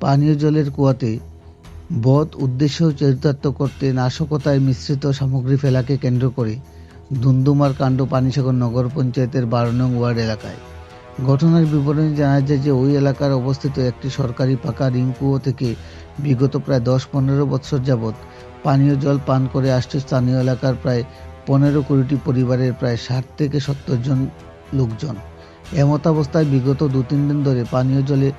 পানীয় জলের কুয়াতে বদ উদ্দেশ্য চরিতার্থ করতে নাশকতায় মিশ্রিত সামগ্রী ফেলাকে কেন্দ্র করে দুমদুমার কাণ্ড পানিসাগর নগর পঞ্চায়েতের 12 নং ওয়ার্ড এলাকায়। ঘটনার বিবরণে জানা যায় যে ওই এলাকার অবস্থিত একটি সরকারি পাকা রিং কুয়ো থেকে বিগত প্রায় 10-15 বছর যাবৎ পানীয় জল পান করে আসছে স্থানীয় এলাকার প্রায় 15-20টি পরিবারের প্রায় 60 থেকে 70 জন লোকজন। এমতাবস্থায় বিগত 2-3 দিন ধরে পানীয় জলে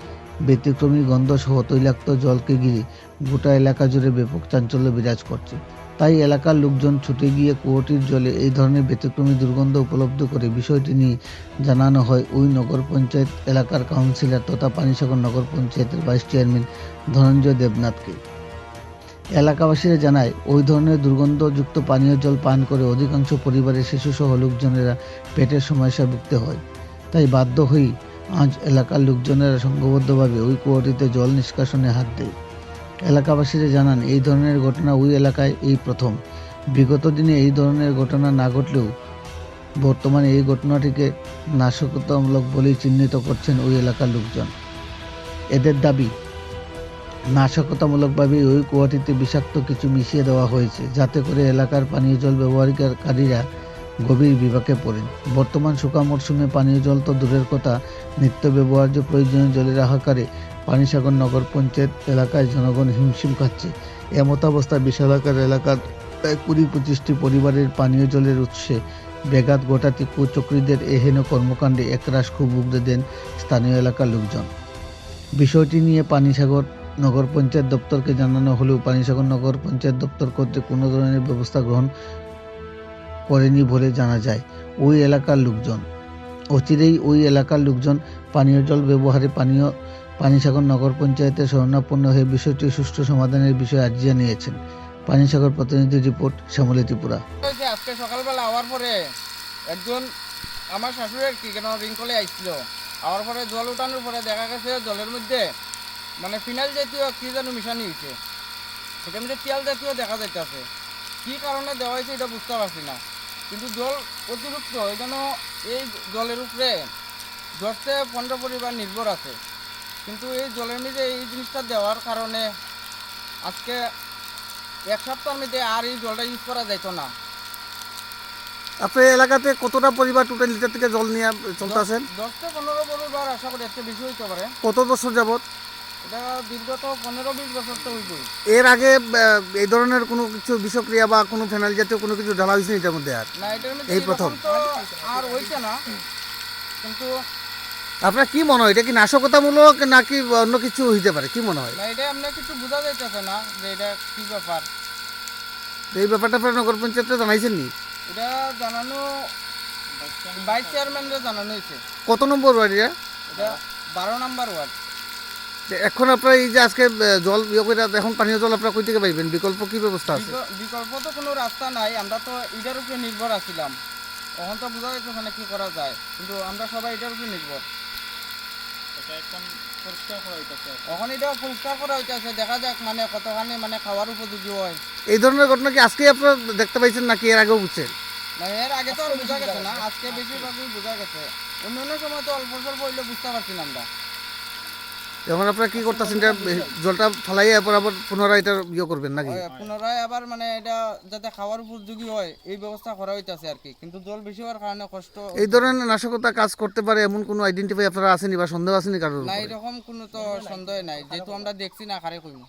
ব্যতিক্রমী গন্ধ সহ তৈলাক্ত জলকে ঘিরে গোটা এলাকা জুড়ে ব্যাপক চাঞ্চল্য বিরাজ করছে। তাই এলাকার লোকজন ছুটে গিয়ে কুয়োটির জলে এই ধরনের ব্যতিক্রমী দুর্গন্ধ উপলব্ধ করে বিষয়টি নিয়ে জানানো হয় ওই নগর পঞ্চায়েত এলাকার কাউন্সিলর তথা পানিসাগর নগর পঞ্চায়েতের ভাইস চেয়ারম্যান ধনঞ্জয় দেবনাথকে। এলাকাবাসীরা জানায় ওই ধরনের দুর্গন্ধযুক্ত পানীয় জল পান করে অধিকাংশ পরিবারের শিশুসহ লোকজনেরা পেটের সমস্যায় ভুগতে হয়। তাই বাধ্য হয়েই আজ এলাকার লোকজনেরা সংঘবদ্ধভাবে ওই কুয়োটিতে জল নিষ্কাশনে হাত দেয়। এলাকাবাসীরা জানান এই ধরনের ঘটনা ওই এলাকায় এই প্রথম। বিগত দিনে এই ধরনের ঘটনা না ঘটলেও বর্তমানে এই ঘটনাটিকে নাশকতামূলক বলেই চিহ্নিত করছেন ওই এলাকার লোকজন। এদের দাবি নাশকতামূলকভাবে ওই কুয়াটিতে বিষাক্ত কিছু মিশিয়ে দেওয়া হয়েছে, যাতে করে এলাকার পানীয় জল ব্যবহারকারীরা গভীর বিপাকে পড়েন। বর্তমান শুকা মরশুমে পানীয় জল তো দূরের কথা, নিত্য ব্যবহার্য প্রয়োজনীয় জলের হাহাকারে পানিসাগর নগর পঞ্চায়েত এলাকায় জনগণ হিমশিম খাচ্ছে। এমতাবস্থায় বিশাল এলাকার প্রায় 20-25টি পরিবারের পানীয় জলের উৎসে ব্যাঘাত ঘটাতে কুচক্রীদের এহেন কর্মকাণ্ডে একরাশ ক্ষোভ উগরে দেন স্থানীয় এলাকার লোকজন। বিষয়টি নিয়ে পানিসাগর নগর পঞ্চায়েত দপ্তরকে জানানো হলেও পানিসাগর নগর পঞ্চায়েত দপ্তর কর্তৃক কোনো ধরনের ব্যবস্থা গ্রহণ করেনি বলে জানা যায় ওই এলাকার লোকজন। অচিরেই ওই এলাকার লোকজন পানীয় জল ব্যবহারে পানিসাগর নগর পঞ্চায়েতের শরণাপন্ন হয়ে বিষয়টি সুষ্ঠু সমাধানের বিষয়ে আর্জি জানিয়েছেন। পানিসাগর প্রতিনিধি রিপোর্ট, শ্যামলী ত্রিপুরা। আজকে সকালবেলা আওয়ার পরে একজন আমার শাশুড়ির কি কেন রিংকলে আইছিল, আওয়ার পরে জল উঠানোর পরে দেখা গেছে জলের মধ্যে মানে ফিনাইল জাতীয় কি যেন মিশানি হয়েছে, সেটার মধ্যে তেল জাতীয় দেখা যাইতেছে। কী কারণে দেওয়া হয়েছে এটা বুঝতে পারছি না, কিন্তু জল অতিরিক্ত এই জন্য এই জলের উপরে 10-15 পরিবার নির্ভর আছে। কিন্তু এই জলের মধ্যে এই জিনিসটা দেওয়ার কারণে আজকে 1 সপ্তাহের মধ্যে আর এই জলটা ইউজ করা যাইতো না। আপনার এলাকাতে কতটা পরিবার টোটাল লিটার থেকে জল নিয়ে চলতেছেন? 10-15 পরিবার আশা করি একটা বেশি হইতে পারে। কত বছর যাবত? এটা বিগত 15-20 বছর তো হইবই। এর আগে এই ধরনের কোনো কিছু বিষক্রিয়া বা কোনো ফেনাইল জাতীয় কোনো কিছু ঢালা হয়েছে এটার মধ্যে? আর না, এটার মধ্যে এই প্রথম তো আর হইছে না। কিন্তু আপনার কি মনে হয় এটা কি নাশকতামূলক নাকি অন্য কিছু হইতে পারে, কি মনে হয়? না, এটা আমরা কিছু বোঝা যাইতেছে না যে এটা কি ব্যাপার। এই ব্যাপারটা আপনার নগর পঞ্চায়েতে জানাইছেন নি? এটা জানানো ভাইস চেয়ারম্যানকে জানানো হয়েছে। কত নম্বর ওয়ার্ড এটা? এটা 12 নম্বর ওয়ার্ড। এখন আপনার এই যে আজকে জল করে এখন পানীয় জল আপনারা কই থেকে পাইবেন? বিকল্প কি ব্যবস্থা আছে? বিকল্প তো কোনো রাস্তা নাই, আমরা তো এটার উপরে নির্ভর আছিলাম। এখন তো বোঝা যাচ্ছে ওখানে কি করা যায়, কিন্তু আমরা সবাই এটার উপরে নির্ভর। এখন এটা পরিষ্কার করা হইতেছে, দেখা যাক মানে কতখানি মানে খাওয়ার উপযোগী হয়। এই ধরনের ঘটনা কি আজকে আপনারা দেখতে পাইছেন নাকি এর আগেও বুঝছেন? না, এর আগে তো আর বোঝা গেছে না, আজকে বেশিরভাগই বোঝা গেছে। অন্য সময় তো অল্প স্বল্প হইলে বুঝতে পারছি না আমরা। এখন আপনারা কি করতেছেন? এটা জলটা ফালাই আবার পুনরায় এটা করবেন নাকি? পুনরায় আবার মানে এটা যাতে খাওয়ার উপযোগী হয় এই ব্যবস্থা করা হইতেছে আর কি। কিন্তু জল বেশি হওয়ার কারণে কষ্ট। এই ধরনের নাশকতা কাজ করতে পারে এমন কোনো আইডেন্টিফাই আপনারা আসেনি বা সন্দেহ আসেনি কারোর? না, এরকম কোনো তো সন্দেহ নাই, যেহেতু আমরা দেখছি না কারে কইব।